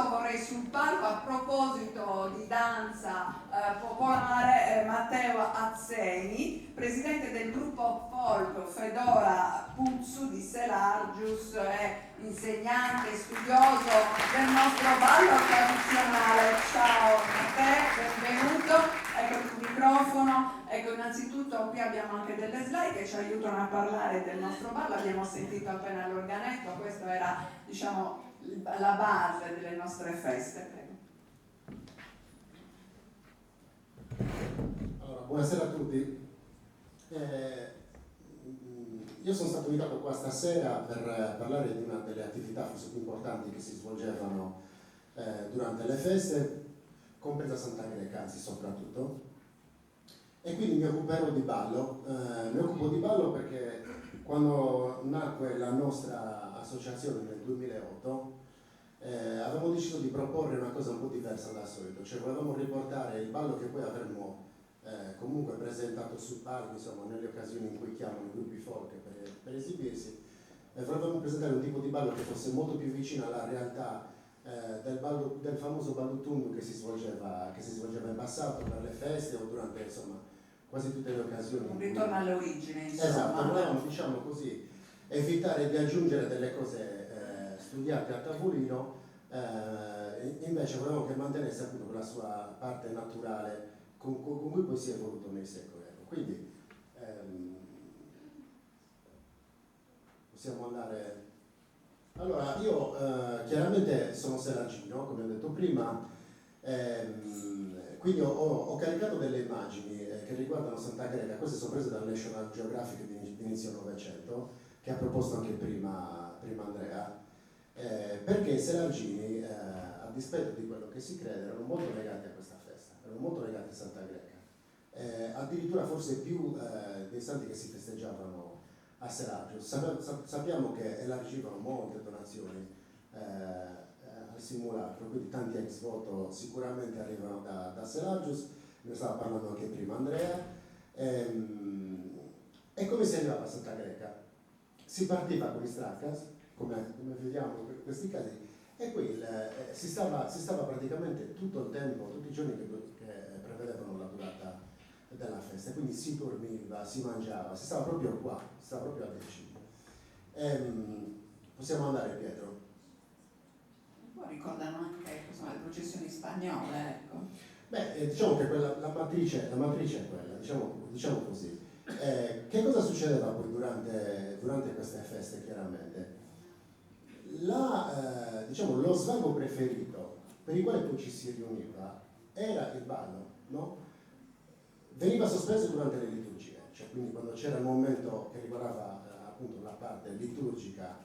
vorrei sul palco, a proposito di danza popolare, Matteo Azzeni, presidente del gruppo folk Fedora Puzzu di Selargius, è insegnante, studioso del nostro ballo tradizionale. Ciao Matteo, benvenuto. Ecco il microfono. Ecco, innanzitutto qui abbiamo anche delle slide che ci aiutano a parlare del nostro ballo. Abbiamo sentito appena l'organetto, questo era, diciamo, la base delle nostre feste. Prego. Allora, buonasera a tutti. Io sono stato invitato qua stasera per parlare di una delle attività forse più importanti che si svolgevano durante le feste, compresa Santa Greca, anzi soprattutto. E quindi mi occuperò di ballo. Mi occupo di ballo perché quando nacque la nostra associazione nel 2008 avevamo deciso di proporre una cosa un po' diversa dal solito, cioè volevamo riportare il ballo che poi avremmo comunque presentato sul palco, insomma, nelle occasioni in cui chiamano i gruppi folk per esibirsi, volevamo presentare un tipo di ballo che fosse molto più vicino alla realtà del famoso ballo tundu che si svolgeva in passato per le feste o durante, insomma, quasi tutte le occasioni. Un ritorno alle origini, insomma. Esatto, volevamo, diciamo così, evitare di aggiungere delle cose studiate a tavolino, invece volevamo che mantenesse appunto quella sua parte naturale con cui poi si è evoluto nei secoli. Quindi possiamo andare. Allora, io chiaramente sono selargino, come ho detto prima, quindi ho caricato delle immagini che riguardano Santa Greca. Queste sono prese dal National Geographic di inizio Novecento, che ha proposto anche prima Andrea, perché i selargini, a dispetto di quello che si crede, erano molto legati a questa festa, erano molto legati a Santa Greca, addirittura forse più dei santi che si festeggiavano a Selagius. Sappiamo che elargivano molte donazioni al simulacro, quindi tanti ex voto sicuramente arrivano da Selagius, ne stava parlando anche prima Andrea. E come si arrivava a Santa Greca? Si partiva con i stracas, come vediamo in questi casi, e poi si stava praticamente tutto il tempo, tutti i giorni che prevedevano la durata della festa, quindi si dormiva, si mangiava, si stava proprio qua, si stava proprio a Decimo. Possiamo andare, Pietro? Un po' ricordano anche, insomma, le processioni spagnole, ecco. Beh, diciamo che la matrice è quella, diciamo così. Che cosa succedeva poi durante queste feste, chiaramente? Lo svago preferito per il quale poi ci si riuniva era il ballo, no? Veniva sospeso durante le liturgie, cioè quindi quando c'era il momento che riguardava appunto la parte liturgica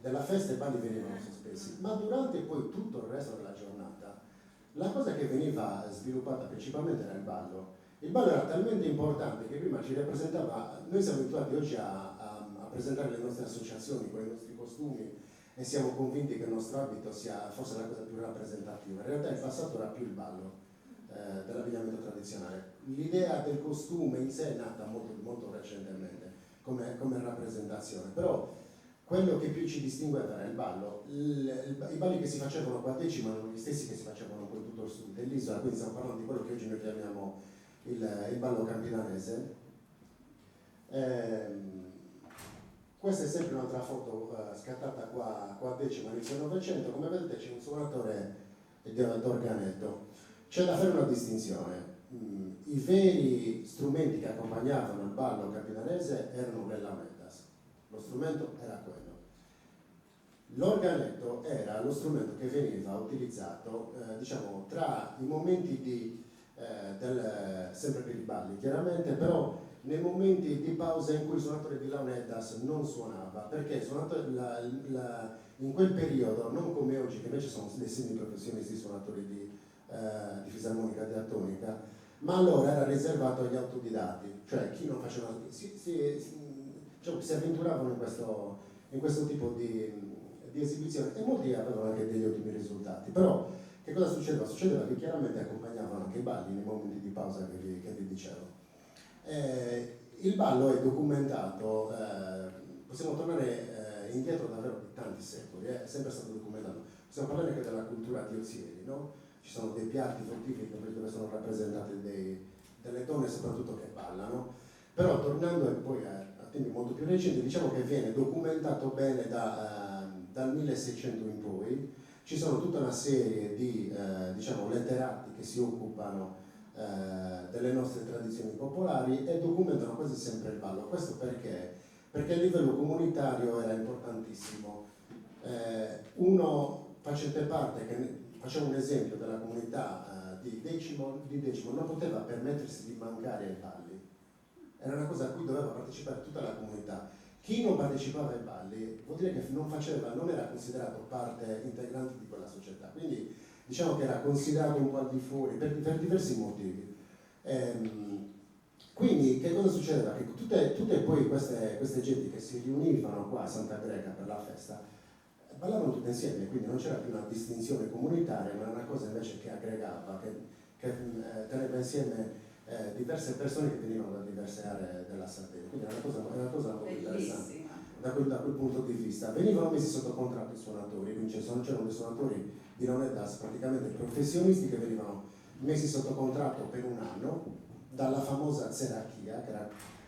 della festa, i balli venivano sospesi, ma durante poi tutto il resto della giornata la cosa che veniva sviluppata principalmente era il ballo. Il ballo era talmente importante che prima ci rappresentava, noi siamo abituati oggi a presentare le nostre associazioni con i nostri costumi e siamo convinti che il nostro abito sia forse la cosa più rappresentativa. In realtà il passato era più il ballo dell'abbigliamento tradizionale. L'idea del costume in sé è nata molto, molto recentemente come rappresentazione, però quello che più ci distingueva era il ballo. I balli che si facevano qua a Decima erano gli stessi che si facevano poi tutto il sud dell'isola, quindi stiamo parlando di quello che oggi noi chiamiamo il ballo campinanese. Questa è sempre un'altra foto scattata qua a Decima all'inizio del Novecento. Come vedete c'è un suonatore d'organetto. C'è da fare una distinzione. I veri strumenti che accompagnavano il ballo campinanese erano le launetas. Lo strumento era quello. L'organetto era lo strumento che veniva utilizzato diciamo, tra i momenti sempre per i balli chiaramente, però nei momenti di pausa in cui il suonatore di launetas non suonava, perché in quel periodo, non come oggi che invece sono dei semiprofessionisti suonatori di fisarmonica diatonica, ma allora era riservato agli autodidatti, cioè chi non faceva, si avventuravano in questo tipo di esibizione, e molti avevano anche degli ottimi risultati. Però che cosa succedeva? Succedeva che chiaramente accompagnavano anche i balli nei momenti di pausa che vi dicevo. Il ballo è documentato, possiamo tornare indietro davvero di tanti secoli, è sempre stato documentato. Possiamo parlare anche della cultura di Ozieri, no? Ci sono dei piatti fruttiferi dove sono rappresentate delle donne soprattutto che ballano, però tornando poi a tempi molto più recenti, diciamo che viene documentato bene dal 1600 in poi. Ci sono tutta una serie di diciamo, letterati che si occupano delle nostre tradizioni popolari e documentano quasi sempre il ballo. Questo perché? Perché a livello comunitario era importantissimo. Facciamo un esempio della comunità di Decimo, non poteva permettersi di mancare ai balli. Era una cosa a cui doveva partecipare tutta la comunità. Chi non partecipava ai balli vuol dire che non era considerato parte integrante di quella società, quindi diciamo che era considerato un po' al di fuori per diversi motivi. Quindi che cosa succedeva? Che tutte poi queste genti che si riunivano qua a Santa Greca per la festa ballavano tutte insieme, quindi non c'era più una distinzione comunitaria, ma era una cosa invece che aggregava, che teneva insieme diverse persone che venivano da diverse aree della Sardegna, quindi era una cosa molto interessante da quel punto di vista. Venivano messi sotto contratto i suonatori, quindi c'erano dei suonatori di Nonedas praticamente professionisti che venivano messi sotto contratto per un anno dalla famosa Zerachia, che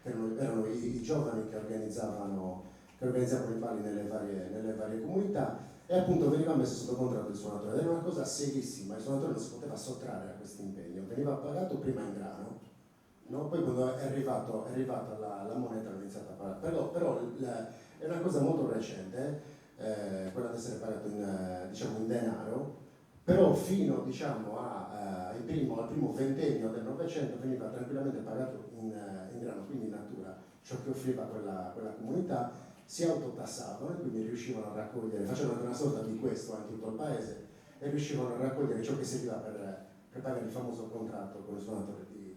erano i giovani che organizzavano i balli nelle varie comunità, e appunto veniva messo sotto contratto il suonatore. Ed era una cosa serissima, il suonatore non si poteva sottrarre a questo impegno, veniva pagato prima in grano, no? Poi quando è arrivata la moneta hanno iniziato a pagare, però è una cosa molto recente, quella di essere pagato in denaro, però fino diciamo, al primo ventennio del Novecento veniva tranquillamente pagato in grano, quindi in natura, ciò che offriva quella comunità. Si autotassavano e quindi riuscivano a raccogliere, facevano una sorta di questo anche in tutto il paese, e riuscivano a raccogliere ciò che serviva per pagare il famoso contratto con il suonatore di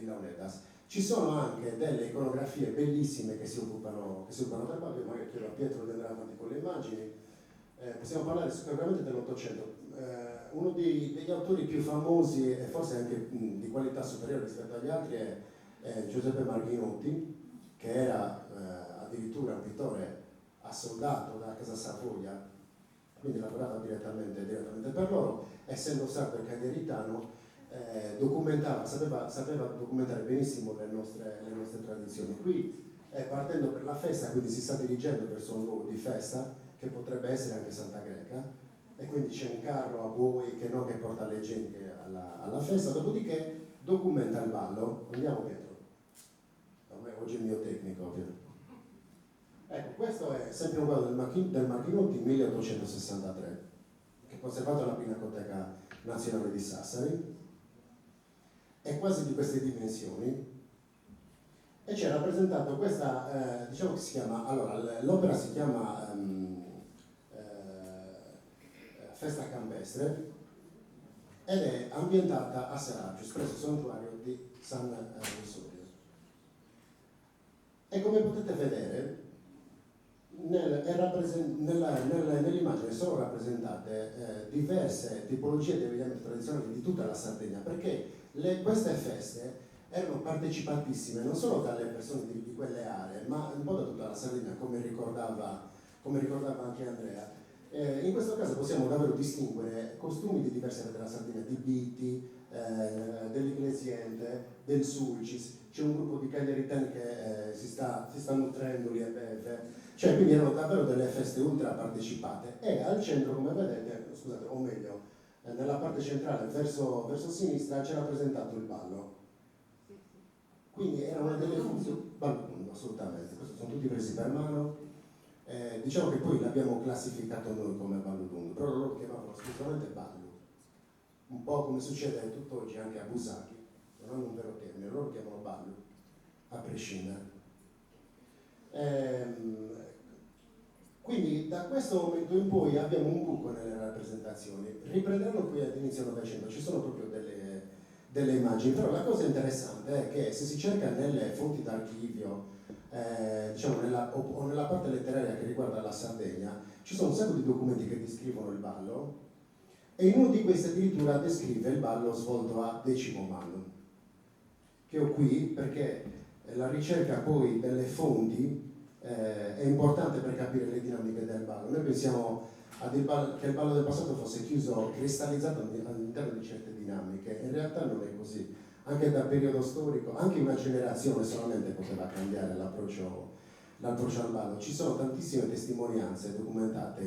Leonidas. Ci sono anche delle iconografie bellissime che si occupano del ballo, magari chiedo a Pietro di andare avanti con le immagini. Possiamo parlare sicuramente dell'Ottocento. Uno degli autori più famosi e forse anche di qualità superiore rispetto agli altri è Giuseppe Marghinotti, che era addirittura un pittore assoldato da Casa Savoia, quindi lavorava direttamente per loro, essendo sardo e cagliaritano, sapeva documentare benissimo le nostre tradizioni. Qui partendo per la festa, quindi si sta dirigendo verso un luogo di festa che potrebbe essere anche Santa Greca, e quindi c'è un carro a buoi che porta le genti alla festa, dopodiché documenta il ballo. Andiamo Pietro, oggi è il mio tecnico Pietro. Ecco, questo è sempre un quadro del Marghinotti 1863, che è conservato alla Pinacoteca Nazionale di Sassari, è quasi di queste dimensioni, e c'è rappresentato questa, diciamo che si chiama, allora l'opera si chiama Festa Campestre, ed è ambientata a Seragius, presso il santuario di San Rosorio. E come potete vedere, nell'immagine sono rappresentate diverse tipologie di abbigliamento tradizionali di tutta la Sardegna, perché queste feste erano partecipatissime non solo dalle persone di quelle aree, ma un po' da tutta la Sardegna, come ricordava anche Andrea. In questo caso possiamo davvero distinguere costumi di diverse aree della Sardegna, di Biti, dell'Iglesiente, del Sulcis. C'è un gruppo di cagliaritani che si sta nutrendo lì a beve, cioè quindi erano davvero delle feste ultra partecipate, e al centro, come vedete, scusate, o meglio, nella parte centrale verso sinistra c'è rappresentato il ballo. Quindi era una delle funzioni, assolutamente, questi sono tutti presi per mano. Diciamo che poi l'abbiamo classificato noi come ballo d'uno, però loro lo chiamavano esclusivamente ballo, un po' come succede tutt'oggi anche a Busacchi, non hanno un vero termine, loro lo chiamano ballo, a prescindere. Quindi da questo momento in poi abbiamo un buco nelle rappresentazioni, riprenderanno qui all'inizio del Novecento, ci sono proprio delle immagini, però la cosa interessante è che se si cerca nelle fonti d'archivio, diciamo o nella parte letteraria che riguarda la Sardegna, ci sono un sacco di documenti che descrivono il ballo, e in uno di questi addirittura descrive il ballo svolto a Decimomannu, che ho qui perché la ricerca poi delle fonti è importante per capire le dinamiche del ballo. Noi pensiamo che il ballo del passato fosse chiuso, cristallizzato all'interno di certe dinamiche. In realtà non è così. Anche dal periodo storico, anche una generazione solamente poteva cambiare l'approccio al ballo. Ci sono tantissime testimonianze documentate,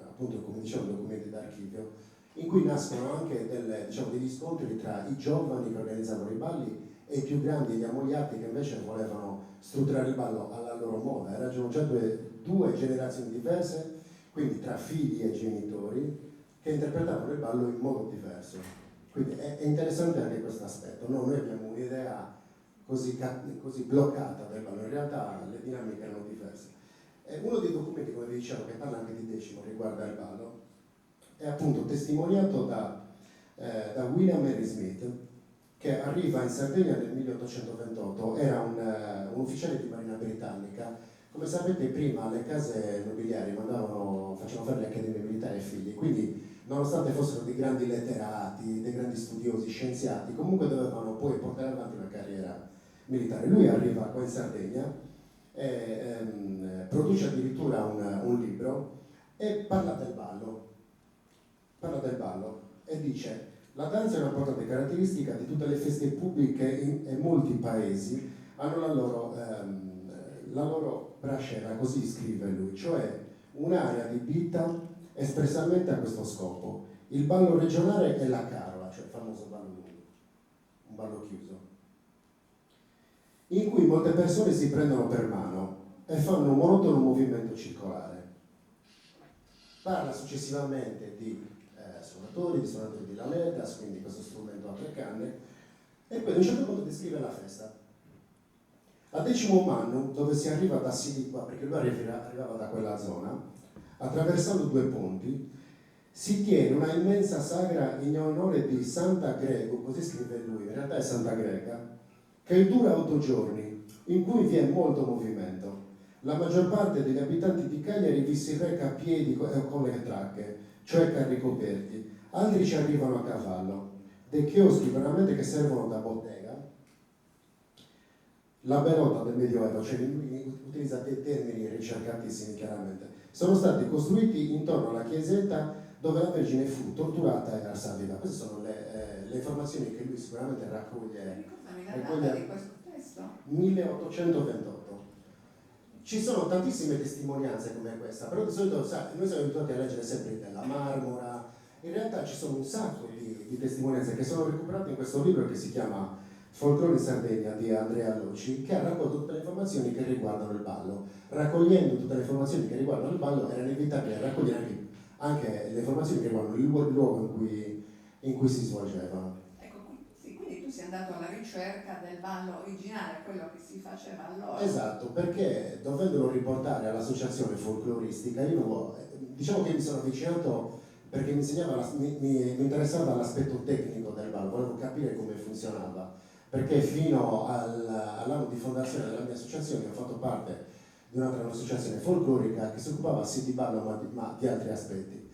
appunto come dicevo, in documenti d'archivio, in cui nascono anche degli scontri tra i giovani che organizzavano i balli e i più grandi, gli ammogliati, che invece volevano strutturare il ballo alla loro moda. Erano già due generazioni diverse, quindi tra figli e genitori, che interpretavano il ballo in modo diverso. Quindi è interessante anche questo aspetto. No? Noi abbiamo un'idea così bloccata del ballo, in realtà le dinamiche erano diverse. Uno dei documenti, come vi dicevo, che parla anche di Decimo, riguarda il ballo, è appunto testimoniato da William Mary Smith, che arriva in Sardegna nel 1828, era un ufficiale di marina britannica. Come sapete, prima le case nobiliari facevano fare le accademie militari ai figli, quindi nonostante fossero dei grandi letterati, dei grandi studiosi, scienziati, comunque dovevano poi portare avanti una carriera militare. Lui arriva qua in Sardegna e produce addirittura un libro e parla del ballo e dice: la danza è un'importante caratteristica di tutte le feste pubbliche e molti paesi hanno la loro bracciera, così scrive lui, cioè un'area adibita espressamente a questo scopo. Il ballo regionale è la carola, cioè il famoso ballo lungo, un ballo chiuso, in cui molte persone si prendono per mano e fanno un monotono movimento circolare. Parla successivamente di suonatori di lamedas, quindi questo strumento a tre canne, e poi a un certo punto descrive la festa. A Decimo Mannu, dove si arriva da Siliqua, perché lui arrivava da quella zona, attraversando due ponti, si tiene una immensa sagra in onore di Santa Grego, così scrive lui, in realtà è Santa Grega, che dura 8 giorni, in cui vi è molto movimento. La maggior parte degli abitanti di Cagliari vi si reca a piedi con le tracche, cioè carri coperti. Altri ci arrivano a cavallo, dei chioschi veramente che servono da bottega. La Berotta del Medioevo, cioè utilizza dei termini ricercatissimi chiaramente, sono stati costruiti intorno alla chiesetta dove la Vergine fu torturata e arsa viva. Queste sono le informazioni che lui sicuramente raccoglie. Ricordami la data di questo testo? 1828. Ci sono tantissime testimonianze come questa, però di solito noi siamo abituati a leggere sempre della Marmora. In realtà ci sono un sacco di testimonianze che sono recuperate in questo libro che si chiama Folklore in Sardegna di Andrea Loci, che ha raccolto tutte le informazioni che riguardano il ballo. Raccogliendo tutte le informazioni che riguardano il ballo era inevitabile raccogliere anche le informazioni che riguardano il luogo in cui si svolgevano. Ecco, sì, quindi tu sei andato alla ricerca del ballo originale, quello che si faceva allora. Esatto, perché dovendolo riportare all'associazione folcloristica, io diciamo che mi sono avvicinato perché mi interessava l'aspetto tecnico del ballo, volevo capire come funzionava, perché fino all'anno di fondazione della mia associazione ho fatto parte di un'altra associazione folclorica che si occupava sì di ballo ma di altri aspetti.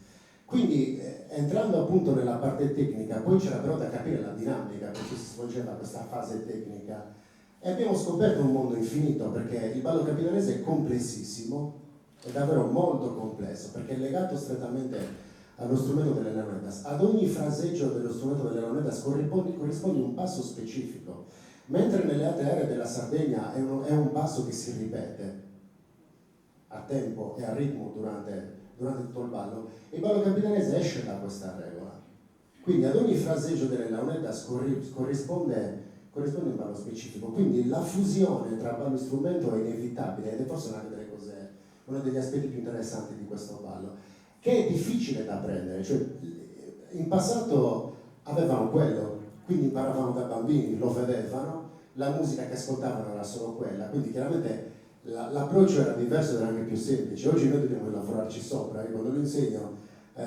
Quindi entrando appunto nella parte tecnica, poi c'era però da capire la dinamica per cui si svolgeva questa fase tecnica e abbiamo scoperto un mondo infinito, perché il ballo capitanese è complessissimo, è davvero molto complesso, perché è legato strettamente allo strumento delle launedas. Ad ogni fraseggio dello strumento delle launedas corrisponde un passo specifico, mentre nelle altre aree della Sardegna è un passo che si ripete a tempo e a ritmo durante tutto il ballo. Il ballo capitanese esce da questa regola, quindi ad ogni fraseggio delle launedas corrisponde un ballo specifico, quindi la fusione tra ballo e strumento è inevitabile ed è forse uno degli aspetti più interessanti di questo ballo, che è difficile da apprendere. Cioè, in passato avevano quello, quindi imparavano da bambini, lo vedevano, la musica che ascoltavano era solo quella, quindi chiaramente l'approccio era diverso ed era anche più semplice. Oggi noi dobbiamo lavorarci sopra, e quando lo insegno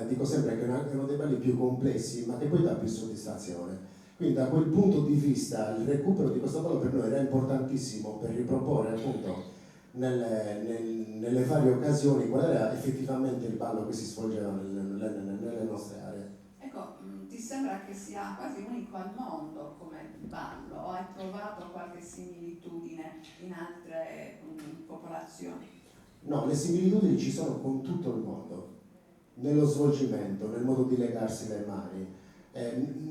dico sempre che è uno dei balli più complessi ma che poi dà più soddisfazione. Quindi da quel punto di vista il recupero di questo ballo per noi era importantissimo per riproporre appunto nelle varie occasioni qual era effettivamente il ballo che si svolgeva nelle nostre aree. Ecco, ti sembra che sia quasi unico al mondo come ballo o hai trovato qualche similitudine in altre popolazioni? No, le similitudini ci sono con tutto il mondo. nello svolgimento, nel modo di legarsi le mani.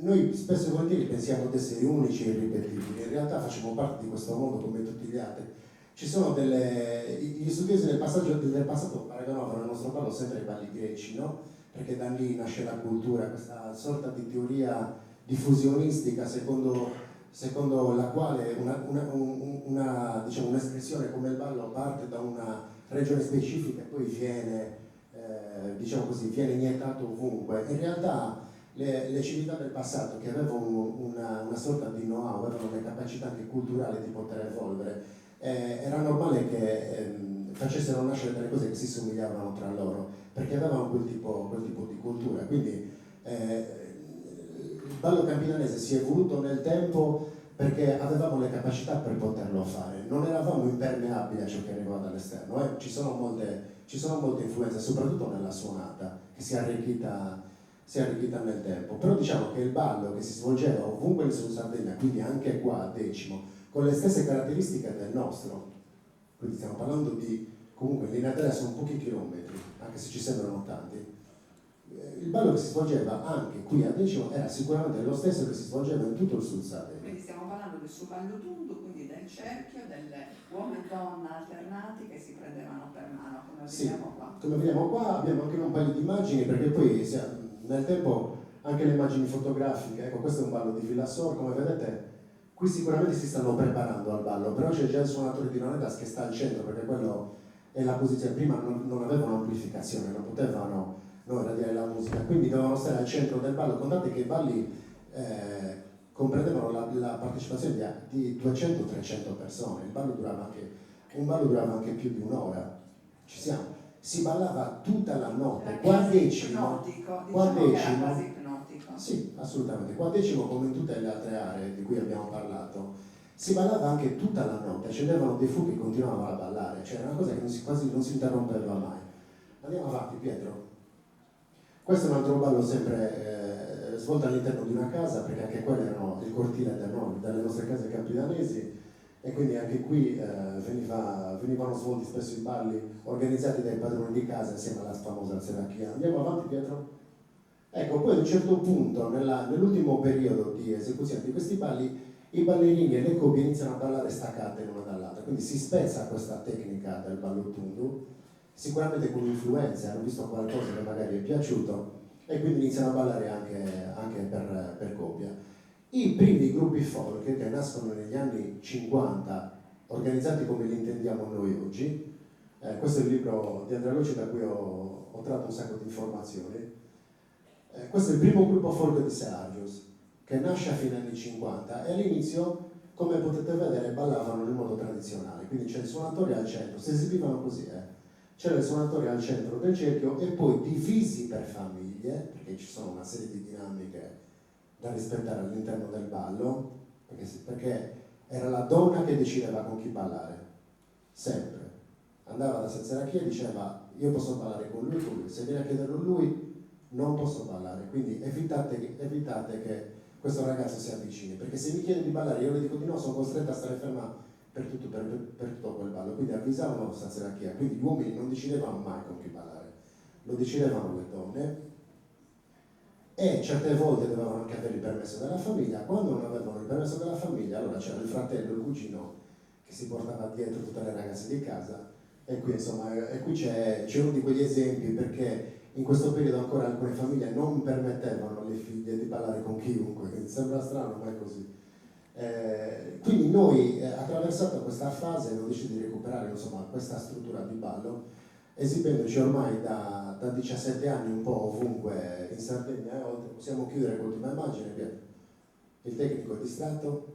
Noi spesso e volentieri pensiamo di essere unici e irripetibili, in realtà facciamo parte di questo mondo come tutti gli altri. Ci sono gli studiosi del passato paragonavano il nostro ballo sempre ai balli greci, no? Perché da lì nasce la cultura, questa sorta di teoria diffusionistica secondo la quale diciamo, un'espressione come il ballo parte da una regione specifica e poi diciamo così, viene iniettato ovunque. In realtà le civiltà del passato, che avevano una sorta di know-how, avevano le capacità anche culturali di poter evolvere, era normale che facessero nascere delle cose che si somigliavano tra loro, perché avevano quel tipo di cultura. Quindi il ballo campidanese si è evoluto nel tempo perché avevamo le capacità per poterlo fare, non eravamo impermeabili a ciò che arrivava dall'esterno. Ci sono molte influenze, soprattutto nella suonata, che si è arricchita nel tempo. Però diciamo che il ballo che si svolgeva ovunque in Sardegna, quindi anche qua a Decimo, con le stesse caratteristiche del nostro, quindi stiamo parlando di, comunque in linea d'aria sono pochi chilometri, anche se ci sembrano tanti. Il ballo che si svolgeva anche qui a Decimo era sicuramente lo stesso che si svolgeva in tutto il Sud Sardegna. Quindi stiamo parlando del Suballo Tundu, quindi del cerchio, delle uomo e donna alternati che si prendevano per mano, come vediamo qua. Come vediamo qua abbiamo anche un paio di immagini, perché poi nel tempo anche le immagini fotografiche, ecco, questo è un ballo di Villassor, come vedete qui sicuramente si stanno preparando al ballo, però c'è già il suonatore di Nonedas che sta al centro, perché quello è la posizione. Prima non avevano amplificazione, non potevano irradiare la musica, quindi dovevano stare al centro del ballo. Contate che i balli comprendevano la partecipazione di 200-300 persone, un ballo durava anche più di un'ora. Ci siamo. Si ballava tutta la notte, qua a Decimo, quasi ipnotico. Sì, assolutamente, qua a Decimo, come in tutte le altre aree di cui abbiamo parlato, si ballava anche tutta la notte, accendevano dei fuochi e continuavano a ballare, cioè era una cosa che quasi non si interrompeva mai. Andiamo avanti, Pietro. Questo è un altro ballo sempre svolto all'interno di una casa, perché anche quello erano il cortile delle nostre case campidanesi, e quindi anche qui venivano svolti spesso i balli organizzati dai padroni di casa insieme alla famosa seracchia. Andiamo avanti, Pietro? Ecco, poi ad un certo punto, nell'ultimo periodo di esecuzione di questi balli, i ballerini e le coppie iniziano a ballare staccate l'una dall'altra, quindi si spezza questa tecnica del ballo tundu, sicuramente con influenze, hanno visto qualcosa che magari è piaciuto e quindi iniziano a ballare anche per coppia. I primi gruppi folk che nascono negli anni 50, organizzati come li intendiamo noi oggi, questo è il libro di Andrea Loci da cui ho tratto un sacco di informazioni. Questo è il primo gruppo folk di Selagius, che nasce a fine anni 50 e all'inizio, come potete vedere, ballavano nel modo tradizionale, quindi c'è il suonatore al centro, si esibivano così, c'era il suonatore al centro del cerchio e poi divisi per famiglie, perché ci sono una serie di dinamiche da rispettare all'interno del ballo, perché era la donna che decideva con chi ballare, sempre. Andava da Seracchia e diceva: io posso ballare con lui, se viene a chiederlo lui non posso ballare, quindi evitate che questo ragazzo si avvicini, perché se mi chiede di ballare io le dico di no, sono costretta a stare ferma per tutto quel ballo. Quindi avvisavano Seracchia, quindi gli uomini non decidevano mai con chi ballare, lo decidevano le donne. E certe volte dovevano anche avere il permesso della famiglia. Quando non avevano il permesso della famiglia, allora c'era il fratello, il cugino che si portava dietro tutte le ragazze di casa, e qui insomma c'è uno di quegli esempi, perché in questo periodo ancora alcune famiglie non permettevano alle figlie di ballare con chiunque, quindi sembra strano ma è così. Quindi noi, attraversata questa fase, abbiamo deciso di recuperare insomma questa struttura di ballo, esibendoci ormai da 17 anni un po' ovunque in Sardegna e oltre. Possiamo chiudere con l'ultima immagine, Pietro. Il tecnico è distratto.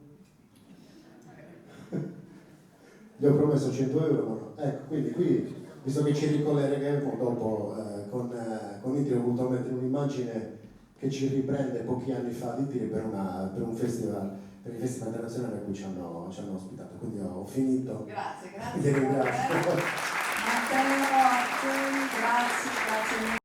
Gli ho promesso 100 euro, ma no. Ecco, quindi qui, visto che ci ricollegheremo dopo con Itri, ho voluto mettere un'immagine che ci riprende pochi anni fa di Itri per un festival, per il festival internazionale a cui ci hanno ospitato. Quindi ho finito. Grazie. Vi ringrazio. Matteo, grazie.